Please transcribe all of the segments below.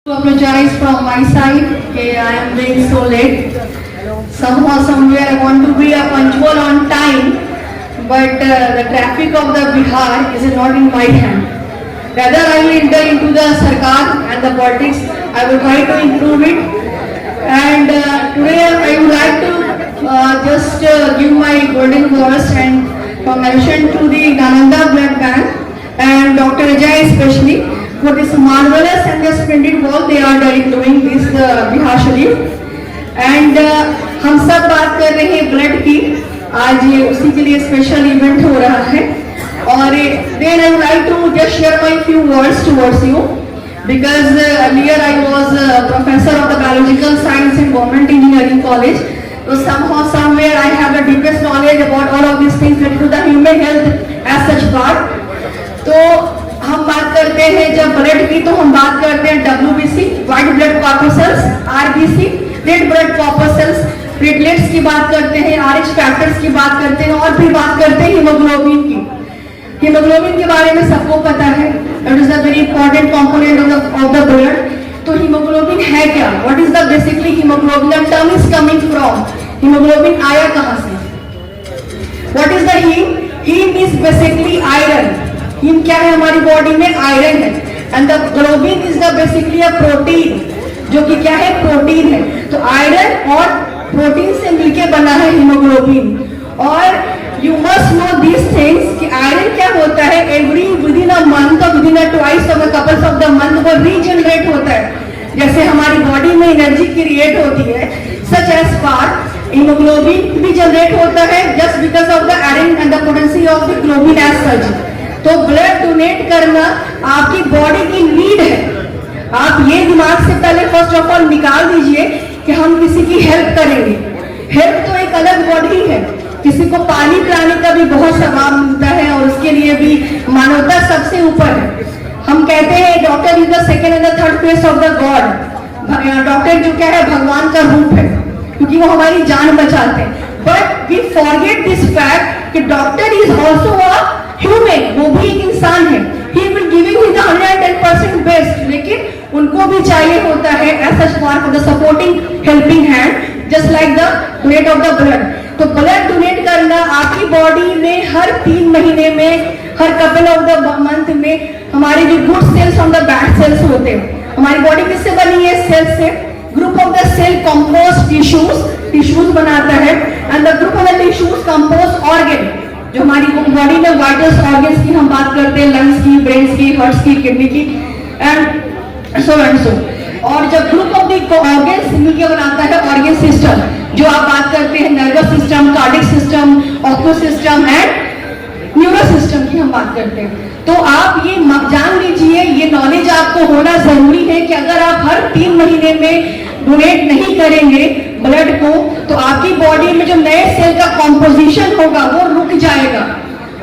Apologize from my side. Okay, I am being so late. Somehow, somewhere, I want to be punctual on time, but the traffic of the Bihar is not in my hand. Rather, I will enter into the Sarkar and the politics. I will try to improve it. And today, I would like to just give my golden words and commendation to the Nalanda Blood Bank and Dr. Ajay especially for this marvelous and the splendid work they are doing this Bihar Sharif. And हम सब बात कर रहे हैं blood की, आज ये उसी के लिए स्पेशल इवेंट हो रहा है. और then I would like to just share my few words towards you because earlier I was a professor of the biological science in Government Engineering College. So somehow somewhere I have the deepest knowledge about all of these things related to the human health as such part. तो हम बात करते हैं जब blood की तो हम बात करते हैं WBC white blood corpuscles, RBC red blood corpuscles, platelets की बात करते हैं, RH फैक्टर्स की बात करते हैं और फिर बात करते हैं हीमोग्लोबिन की. हीमोग्लोबिन के बारे में सबको पता है, it is a very important component of the blood. तो हीमोग्लोबिन है क्या? What is the basically haemoglobin? The term is coming from haemoglobin आया कहां से? What is the haem? Haem is basically iron. Haem क्या है? हमारी बॉडी में आयरन है. And the globin is the basically a protein, जो कि क्या है? प्रोटीन है. तो आयरन और प्रोटीन से मिलकर बना है हीमोग्लोबिन. और you must know this things कि आयरन क्या होता है, एवरी विदिन अ मंथ और within a twice of couples of the month वो रीजनरेट होता है. जैसे हमारी बॉडी में एनर्जी क्रिएट होती है, सच एज पार्ट हीमोग्लोबिन भी जनरेट होता है just because of the iron and the potency of the globin as such. तो ब्लड डोनेट करना आपकी बॉडी की नीड है. आप ये दिमाग से पहले फर्स्ट ऑफ ऑल निकाल दीजिए कि हम किसी की हेल्प करेंगे. हेल्प तो एक अलग बॉडी है. किसी को पानी पिलाने का भी बहुत सवाब मिलता है और उसके लिए भी मानवता सबसे ऊपर है. हम कहते हैं doctor is the second and the third phase of the God. Doctor जो क्या है? भगवान का रूप है, क्योंकि वो हमारी जान बचाते हैं. But we forget this fact कि doctor is also a human. वो भी एक इंसान है. He will giving his 110% best, लेकिन उनको भी चाहिए होता है as such for the supporting helping hand just like the donate of the blood. तो ब्लड डोनेट करना आपकी बॉडी में हर 3 महीने में, हर कपल ऑफ द मंथ में हमारे जो गुड सेल्स और द बैड सेल्स होते हैं. हमारी बॉडी किससे बनी है? सेल्स से. Group of the cell compose tissues बनाता है and the group of the tissues compose organ. जो हमारी बॉडी में वाइटल ऑर्गन्स की हम बात करते हैं, लंग्स की, ब्रेन्स की, हार्ट्स की, किडनी की एंड सो. और जब ग्रुप ऑफ द ऑर्गन्स मिलकर बनाता है ऑर्गन सिस्टम, जो आप बात करते हैं nervous system, cardiac system, octo system and neuro system की हम बात करते हैं. तो आप ये जान लीजिए, ये नॉलेज आपको होना जरूरी है कि अगर आप हर 3 महीने में डोनेट नहीं करेंगे ब्लड को तो आपकी बॉडी में जो नए सेल का कॉम्पोजिशन होगा वो रुक जाएगा.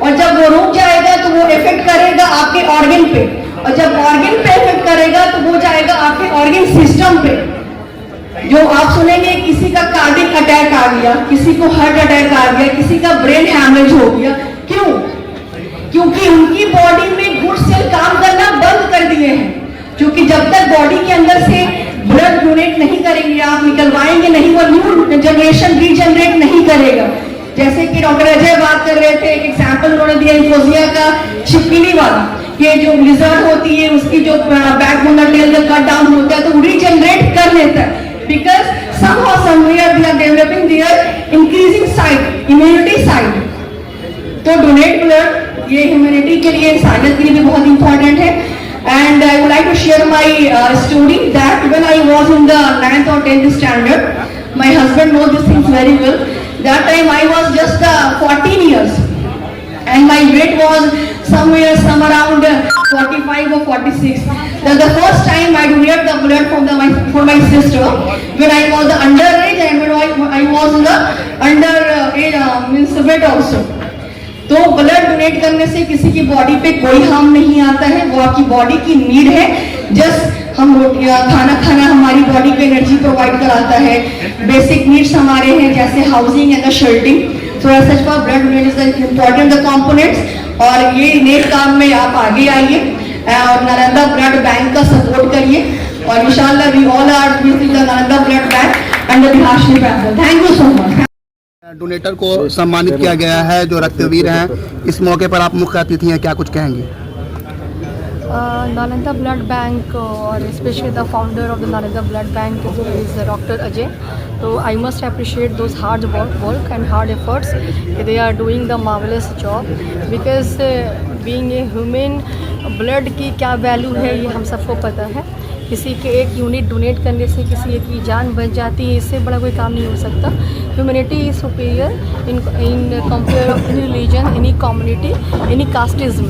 और जब वो रुक जाएगा तो वो इफेक्ट करेगा आपके ऑर्गन पे, और जब ऑर्गन पे इफेक्ट करेगा तो वो जाएगा आपके ऑर्गन सिस्टम पे. जो आप सुनेंगे किसी का कार्डिक अटैक आ गया, किसी को हार्ट अटैक आ गया, किसी का ब्रेन हैमरेज हो गया. क्यों? क्योंकि उनकी बॉडी में गुड सेल काम करना बंद कर दिए हैं. क्योंकि जब तक बॉडी के अंदर से ब्लड डोनेट नहीं करेंगे, आप निकलवाएंगे नहीं, वो न्यू जनरेशन रीजनरेट नहीं करेगा. जैसे कि डॉक्टर अजय बात कर रहे थे, एक एग्जाम्पल उन्होंने दिया इन्फोजिया का, छिपकली वाला. ये जो लिजर्ड होती है उसकी जो बैकबोन टेल का कट डाउन होता है तो वो रीजनरेट कर लेता है. Because somehow somewhere they are developing their increasing side immunity side. तो डोनेट ब्लड ये ह्यूमैनिटी के लिए, इंसानियत के लिए भी बहुत इंपॉर्टेंट है. And I would like to share my story that when I was in the 9th or 10th standard, my husband knows these things very well. That time I was just 14 years and my weight was some around 45 or 46. That's the first time I donated the blood for my sister when I was underage and when I was in the underage weight also. तो blood donate करने से किसी की body पे कोई harm नहीं आता है. वो आपकी बॉडी की नीड है. जस्ट हम रोटियां खाना हमारी बॉडी को एनर्जी प्रोवाइड कराता है. बेसिक नीड्स हमारे हैं जैसे housing and sheltering. So as such for blood donate is the important the components. और ये नेक काम में आप आगे आइए और नालंदा ब्लड बैंक का सपोर्ट करिए. और इंशाल्लाह we all are visiting the Nalanda Blood Bank and the Bihar Ship as well. Thank you so much. Donator को सम्मानित किया गया है जो रक्तवीर हैं। इस मौके पर आप मुख्य अतिथि हैं, क्या कुछ कहेंगे? Nalanda Blood Bank और especially the founder of the Nalanda Blood Bank is Dr. Ajay. So I must appreciate those hard work and hard efforts. They are doing the marvelous job because being a human, blood की क्या value है ये हम सबको पता है। किसी के एक यूनिट डोनेट करने से किसी एक की जान बच जाती है, इससे बड़ा कोई काम नहीं हो सकता। Humanity is superior in compare of any religion, any community, any casteism.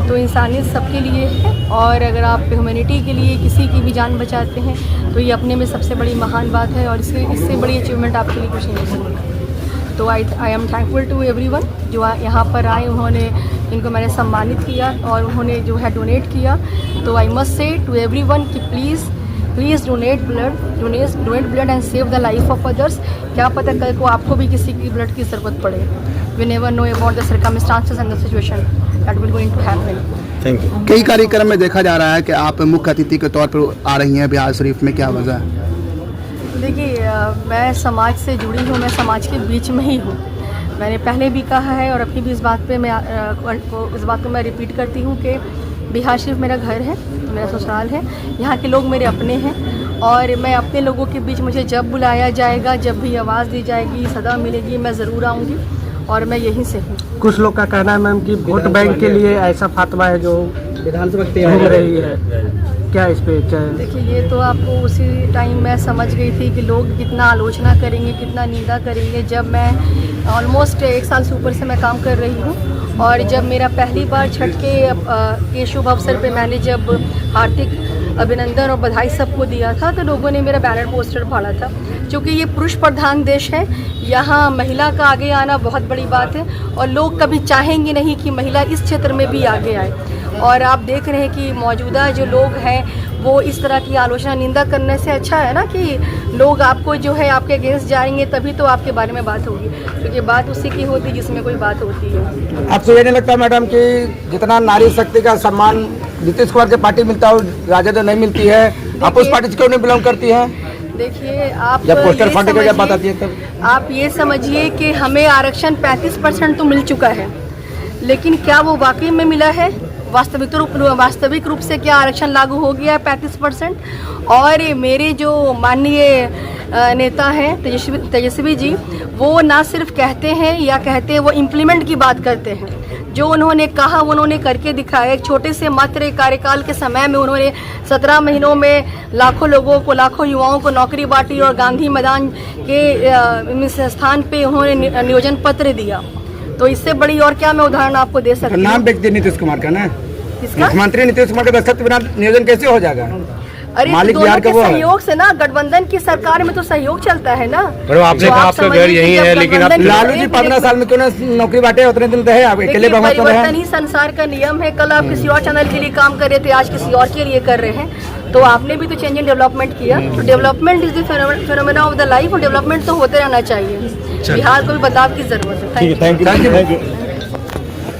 तो इंसानियत सबके लिए है और अगर आप ह्यूमैनिटी के लिए किसी की भी जान बचाते हैं तो ये अपने में सबसे बड़ी महान बात है और इससे बड़ी अचीवमेंट आपके लिए कुछ नहीं हो सकती। तो I am thankful to everyone जो यहाँ पर आए, उन्होंने इनको मैंने सम्मानित किया और उन्होंने जो है डोनेट किया। तो I must say to everyone कि please donate blood and save the life of others. क्या पता कल को आपको भी किसी की ब्लड की ज़रूरत पड़े। We never know about the circumstances and the situation that will going to happen. Thank you. कई कार्यक्रम में देखा जा रहा है कि आप मुख्य अतिथि के तौर पर आ रही हैं बिहार शरीफ में, क्या वजह है? देखिए, मैं समाज से जुड़ी हूँ, मैं समाज के बीच में ही हूँ। मैंने पहले भी कहा है और अभी भी इस बात को मैं रिपीट करती हूँ कि बिहार शरीफ मेरा घर है, मेरा ससुराल है, यहाँ के लोग मेरे अपने हैं और मैं अपने लोगों के बीच, मुझे जब बुलाया जाएगा, जब भी आवाज़ दी जाएगी, सदा मिलेगी, मैं ज़रूर आऊँगी और मैं यहीं से हूँ। कुछ लोग का कहना है मैम कि वोट बैंक के लिए ऐसा फातवा है जो विधानसभा घूम रही है, क्या इस पे? देखिए, ये तो आपको उसी टाइम मैं समझ गई थी कि लोग कितना आलोचना करेंगे, कितना निंदा करेंगे। जब मैं ऑलमोस्ट 1 साल से ऊपर से मैं काम कर रही हूँ और जब मेरा पहली बार छठ के शुभ अवसर पे मैंने जब हार्दिक अभिनंदन और बधाई सबको दिया था तो लोगों ने मेरा बैनर पोस्टर फाड़ा था। क्योंकि ये पुरुष प्रधान देश है, यहाँ महिला का आगे आना बहुत बड़ी बात है और लोग कभी चाहेंगे नहीं कि महिला इस क्षेत्र में भी आगे आए। और आप देख रहे हैं कि मौजूदा जो लोग हैं वो इस तरह की आलोचना निंदा करने से अच्छा है ना कि लोग आपको जो है आपके अगेंस्ट जाएंगे, तभी तो आपके बारे में बात होगी, क्योंकि बात उसी की होती है जिसमें कोई बात होती है। आपको ये नहीं लगता मैडम कि जितना नारी शक्ति का सम्मान नीतीश कुमार के पार्टी मिलता है राजद नहीं मिलती है, आप उस पार्टी से क्यों नहीं बिलोंग करती हैं? देखिए, आप जब पोस्टर फाटे का जब बात आती है तब आप ये समझिए कि हमें आरक्षण 35% तो मिल चुका है, लेकिन क्या वो वाकई में मिला है? वास्तविक रूप से क्या आरक्षण लागू हो गया है 35%? और मेरे जो माननीय नेता हैं तेजस्वी जी, वो ना सिर्फ कहते हैं वो इम्प्लीमेंट की बात करते हैं। जो उन्होंने कहा वो उन्होंने करके दिखाया। एक छोटे से मात्र कार्यकाल के समय में उन्होंने 17 महीनों में लाखों लोगों को, लाखों युवाओं को नौकरी बांटी और गांधी मैदान के स्थान पे उन्होंने नियोजन पत्र दिया। तो इससे बड़ी और क्या मैं उदाहरण आपको दे सकती हूँ? नाम व्यक्ति नीतीश कुमार का ना, किसका? मुख्यमंत्री नीतीश कुमार के दस्तखत बिना नियोजन कैसे हो जाएगा? अरे मालिक दोनों बिहार के का वो है। सहयोग से ना, गठबंधन की सरकार में तो सहयोग चलता है ना। आपने कहा आपका घर यही है, लेकिन आप लालू जी 15 साल में क्यों ना नौकरी बांटे? उतने दिन रहे आप अकेले परिवर्तन ही संसार का नियम है। कल आप किसी और चैनल के लिए काम कर रहे थे, आज किसी और के लिए कर रहे हैं। तो आपने भी तो चेंज एंड डेवलपमेंट किया। तो development is the phenomena of the life और डेवलपमेंट तो होते रहना चाहिए। बिहार को भी बदलाव की जरूरत है। Thank you.